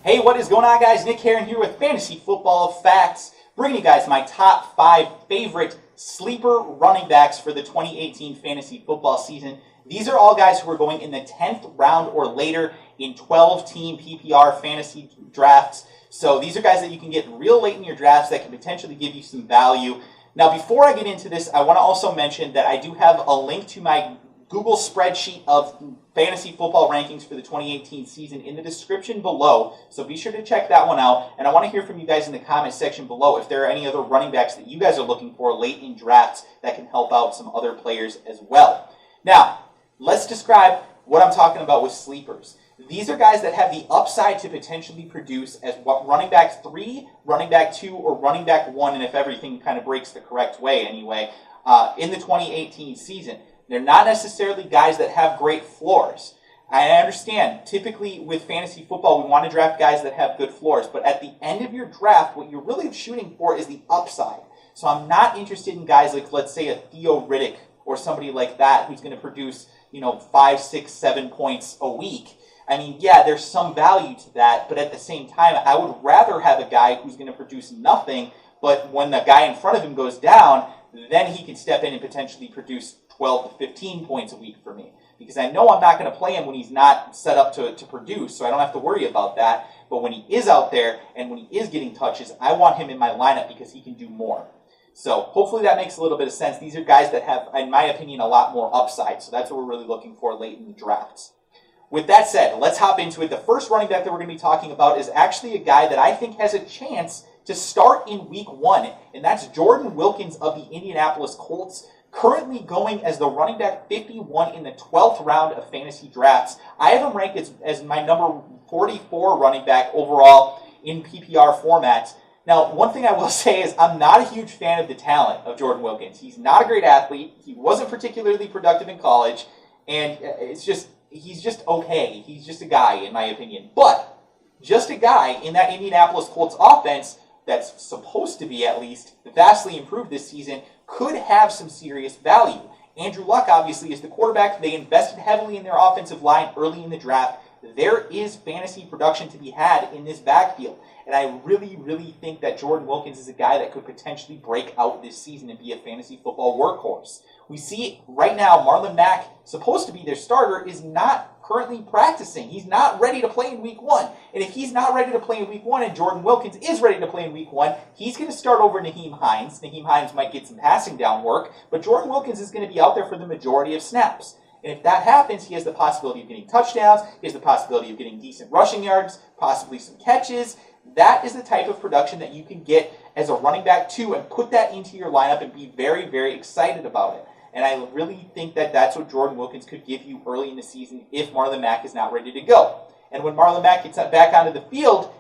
Hey, what is going on, guys? Nick Herron here with Fantasy Football Facts, bringing you guys my top 5 favorite sleeper running backs for the 2018 fantasy football season. These are all guys who are going in the 10th round or later in 12-team PPR fantasy drafts. So these are guys that you can get real late in your drafts that can potentially give you some value. Now, before I get into this, I want to also mention that I do have a link to my Google spreadsheet of fantasy football rankings for the 2018 season in the description below, so be sure to check that one out. And I want to hear from you guys in the comment section below if there are any other running backs that you guys are looking for late in drafts that can help out some other players as well. Now, let's describe what I'm talking about with sleepers. These are guys that have the upside to potentially produce as running back 3, running back 2, or running back 1, and if everything kind of breaks the correct way anyway, in the 2018 season. They're not necessarily guys that have great floors. I understand, typically with fantasy football, we want to draft guys that have good floors, but at the end of your draft, what you're really shooting for is the upside. So I'm not interested in guys like, let's say, a Theo Riddick or somebody like that who's going to produce, 5, 6, 7 points a week. I mean, yeah, there's some value to that, but at the same time, I would rather have a guy who's going to produce nothing, but when the guy in front of him goes down, then he can step in and potentially produce 12 to 15 points a week for me. Because I know I'm not going to play him when he's not set up to produce, so I don't have to worry about that. But when he is out there and when he is getting touches, I want him in my lineup because he can do more. So hopefully that makes a little bit of sense. These are guys that have, in my opinion, a lot more upside. So that's what we're really looking for late in the drafts. With that said, let's hop into it. The first running back that we're going to be talking about is actually a guy that I think has a chance to start in week 1, and that's Jordan Wilkins of the Indianapolis Colts, currently going as the running back 51 in the 12th round of fantasy drafts. I have him ranked as my number 44 running back overall in PPR formats. Now, one thing I will say is I'm not a huge fan of the talent of Jordan Wilkins. He's not a great athlete. He wasn't particularly productive in college, and he's just okay. He's just a guy, in my opinion. But just a guy in that Indianapolis Colts offense that's supposed to be, at least, vastly improved this season, could have some serious value. Andrew Luck, obviously, is the quarterback. They invested heavily in their offensive line early in the draft. There is fantasy production to be had in this backfield. And I really, really think that Jordan Wilkins is a guy that could potentially break out this season and be a fantasy football workhorse. We see right now Marlon Mack, supposed to be their starter, is not currently practicing. He's not ready to play in week 1. And if he's not ready to play in week 1 and Jordan Wilkins is ready to play in week 1, he's going to start over Nyheim Hines. Nyheim Hines might get some passing down work, but Jordan Wilkins is going to be out there for the majority of snaps. And if that happens, he has the possibility of getting touchdowns, he has the possibility of getting decent rushing yards, possibly some catches. That is the type of production that you can get as a running back 2 and put that into your lineup and be very, very excited about it. And I really think that that's what Jordan Wilkins could give you early in the season if Marlon Mack is not ready to go. And when Marlon Mack gets back onto the field,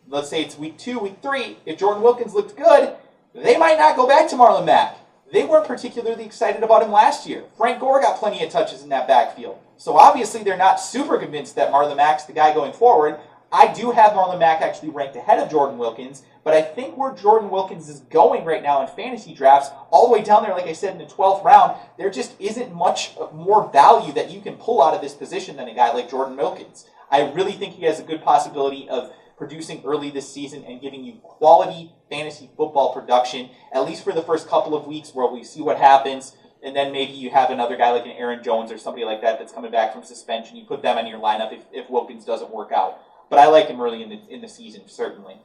let's say it's week 2, week 3, if Jordan Wilkins looked good, they might not go back to Marlon Mack. They weren't particularly excited about him last year. Frank Gore got plenty of touches in that backfield. So obviously they're not super convinced that Marlon Mack's the guy going forward. I do have Marlon Mack actually ranked ahead of Jordan Wilkins, but I think where Jordan Wilkins is going right now in fantasy drafts, all the way down there, like I said, in the 12th round, there just isn't much more value that you can pull out of this position than a guy like Jordan Wilkins. I really think he has a good possibility of producing early this season and giving you quality fantasy football production, at least for the first couple of weeks where we see what happens, and then maybe you have another guy like an Aaron Jones or somebody like that that's coming back from suspension. You put them in your lineup if Wilkins doesn't work out. But I like him early in the season, certainly.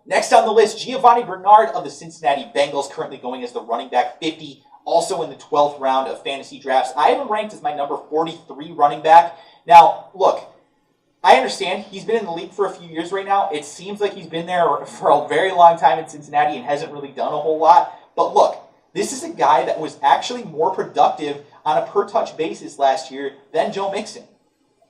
Next on the list, Giovanni Bernard of the Cincinnati Bengals, currently going as the running back 50, also in the 12th round of fantasy drafts. I have him ranked as my number 43 running back. Now, look, I understand he's been in the league for a few years right now. It seems like he's been there for a very long time in Cincinnati and hasn't really done a whole lot. But look, this is a guy that was actually more productive on a per-touch basis last year than Joe Mixon.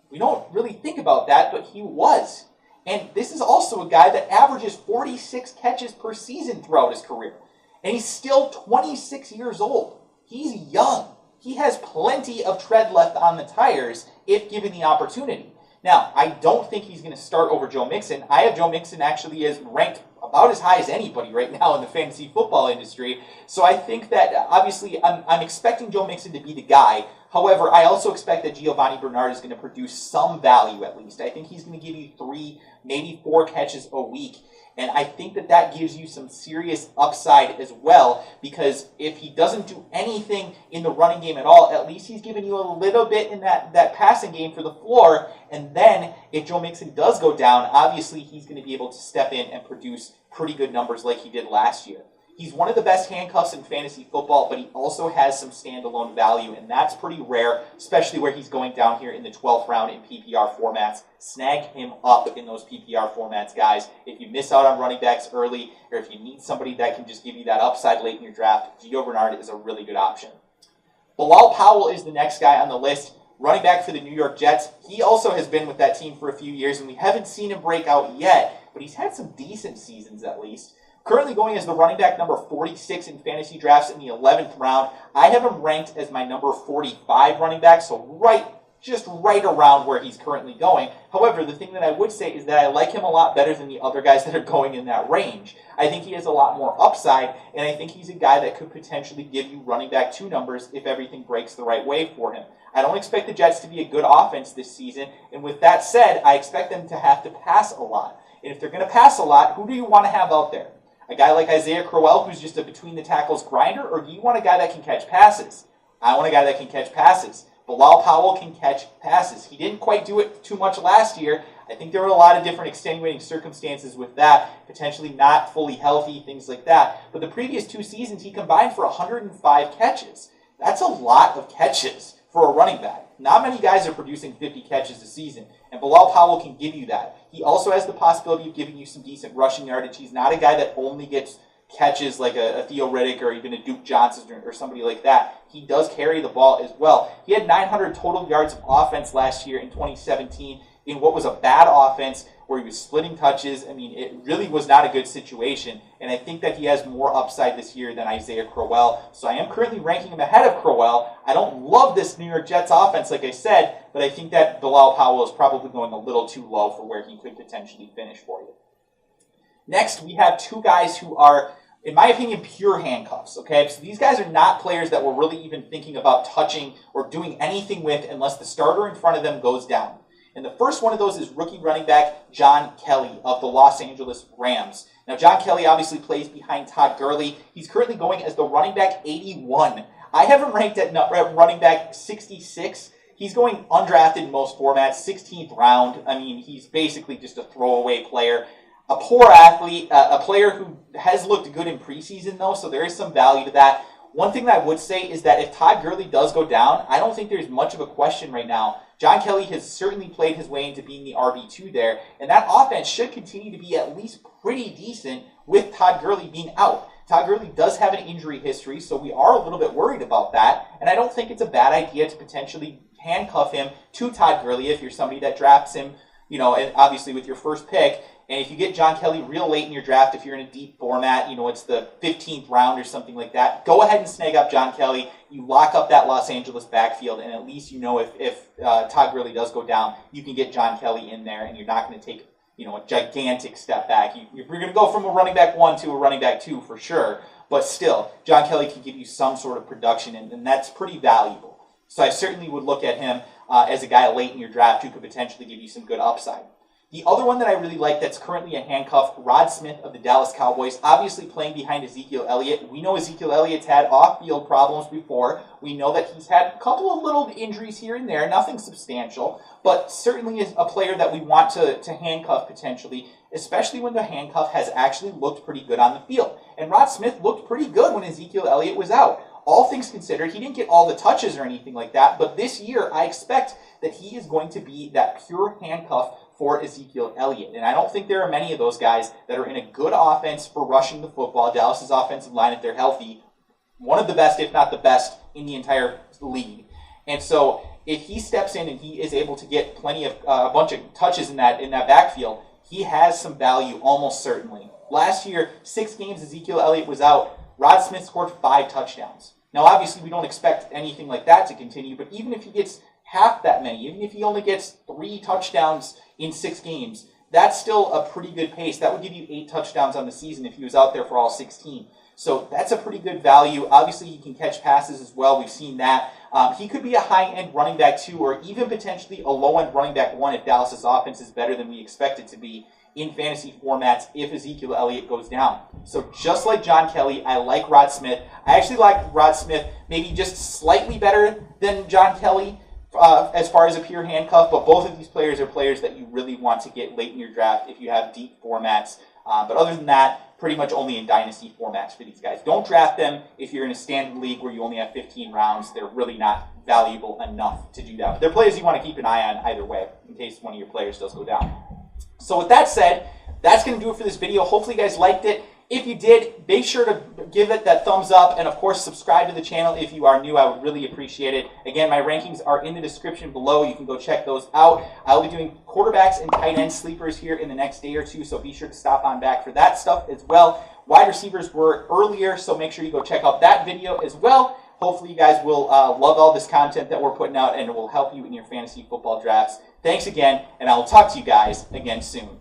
We don't really think about that, but he was. And this is also a guy that averages 46 catches per season throughout his career. And he's still 26 years old. He's young. He has plenty of tread left on the tires if given the opportunity. Now, I don't think he's going to start over Joe Mixon. I have Joe Mixon actually as ranked about as high as anybody right now in the fantasy football industry. So I think that obviously I'm expecting Joe Mixon to be the guy. However, I also expect that Giovanni Bernard is going to produce some value at least. I think he's going to give you 3, maybe 4 catches a week. And I think that that gives you some serious upside as well, because if he doesn't do anything in the running game at all, at least he's giving you a little bit in that passing game for the floor. And then if Joe Mixon does go down, obviously he's going to be able to step in and produce pretty good numbers like he did last year. He's one of the best handcuffs in fantasy football, but he also has some standalone value, and that's pretty rare, especially where he's going down here in the 12th round in PPR formats. Snag him up in those PPR formats, guys. If you miss out on running backs early, or if you need somebody that can just give you that upside late in your draft, Gio Bernard is a really good option. Bilal Powell is the next guy on the list, running back for the New York Jets. He also has been with that team for a few years, and we haven't seen him break out yet, but he's had some decent seasons at least. Currently going as the running back number 46 in fantasy drafts in the 11th round. I have him ranked as my number 45 running back, so just right around where he's currently going. However, the thing that I would say is that I like him a lot better than the other guys that are going in that range. I think he has a lot more upside, and I think he's a guy that could potentially give you running back 2 numbers if everything breaks the right way for him. I don't expect the Jets to be a good offense this season, and with that said, I expect them to have to pass a lot. And if they're going to pass a lot, who do you want to have out there? A guy like Isaiah Crowell, who's just a between-the-tackles grinder, or do you want a guy that can catch passes? I want a guy that can catch passes. Bilal Powell can catch passes. He didn't quite do it too much last year. I think there were a lot of different extenuating circumstances with that, potentially not fully healthy, things like that. But the previous 2 seasons, he combined for 105 catches. That's a lot of catches for a running back. Not many guys are producing 50 catches a season, and Bilal Powell can give you that. He also has the possibility of giving you some decent rushing yardage. He's not a guy that only gets catches like a Theo Riddick or even a Duke Johnson or somebody like that. He does carry the ball as well. He had 900 total yards of offense last year in 2017 in what was a bad offense where he was splitting touches. I mean, it really was not a good situation, and I think that he has more upside this year than Isaiah Crowell. So I am currently ranking him ahead of Crowell. I don't love this New York Jets offense, like I said, but I think that Bilal Powell is probably going a little too low for where he could potentially finish for you. Next, we have 2 guys who are, in my opinion, pure handcuffs, okay? So these guys are not players that we're really even thinking about touching or doing anything with unless the starter in front of them goes down. And the first one of those is rookie running back John Kelly of the Los Angeles Rams. Now, John Kelly obviously plays behind Todd Gurley. He's currently going as the running back 81. I have him ranked at running back 66. He's going undrafted in most formats, 16th round. I mean, he's basically just a throwaway player. A poor athlete, a player who has looked good in preseason, though, so there is some value to that. One thing that I would say is that if Todd Gurley does go down, I don't think there's much of a question right now. John Kelly has certainly played his way into being the RB2 there, and that offense should continue to be at least pretty decent with Todd Gurley being out. Todd Gurley does have an injury history, so we are a little bit worried about that, and I don't think it's a bad idea to potentially handcuff him to Todd Gurley if you're somebody that drafts him, and obviously with your first pick. And if you get John Kelly real late in your draft, if you're in a deep format, it's the 15th round or something like that, go ahead and snag up John Kelly. You lock up that Los Angeles backfield, and at least if Todd Gurley does go down, you can get John Kelly in there, and you're not going to take a gigantic step back. You're going to go from a running back 1 to a running back 2 for sure, but still, John Kelly can give you some sort of production, and that's pretty valuable. So I certainly would look at him as a guy late in your draft who could potentially give you some good upside. The other one that I really like that's currently a handcuff, Rod Smith of the Dallas Cowboys, obviously playing behind Ezekiel Elliott. We know Ezekiel Elliott's had off-field problems before. We know that he's had a couple of little injuries here and there, nothing substantial, but certainly is a player that we want to handcuff potentially, especially when the handcuff has actually looked pretty good on the field. And Rod Smith looked pretty good when Ezekiel Elliott was out. All things considered, he didn't get all the touches or anything like that, but this year I expect that he is going to be that pure handcuff for Ezekiel Elliott. And I don't think there are many of those guys that are in a good offense for rushing the football. Dallas's offensive line, if they're healthy, one of the best, if not the best, in the entire league. And so if he steps in and he is able to get plenty of a bunch of touches in that backfield, he has some value almost certainly. Last year, 6 games Ezekiel Elliott was out. Rod Smith scored 5 touchdowns. Now, obviously, we don't expect anything like that to continue, but even if he gets half that many, even if he only gets 3 touchdowns in 6 games, that's still a pretty good pace. That would give you 8 touchdowns on the season if he was out there for all 16. So that's a pretty good value. Obviously, he can catch passes as well. We've seen that. He could be a high-end running back 2 or even potentially a low-end running back 1 if Dallas's offense is better than we expect it to be in fantasy formats if Ezekiel Elliott goes down. So just like John Kelly, I like Rod Smith. I actually like Rod Smith maybe just slightly better than John Kelly as far as a pure handcuff, but both of these players are players that you really want to get late in your draft if you have deep formats. But other than that, pretty much only in dynasty formats for these guys. Don't draft them if you're in a standard league where you only have 15 rounds. They're really not valuable enough to do that. But they're players you want to keep an eye on either way in case one of your players does go down. So with that said, that's going to do it for this video. Hopefully you guys liked it. If you did, make sure to give it that thumbs up and, of course, subscribe to the channel if you are new. I would really appreciate it. Again, my rankings are in the description below. You can go check those out. I'll be doing quarterbacks and tight end sleepers here in the next day or two, so be sure to stop on back for that stuff as well. Wide receivers were earlier, so make sure you go check out that video as well. Hopefully you guys will love all this content that we're putting out, and it will help you in your fantasy football drafts. Thanks again, and I will talk to you guys again soon.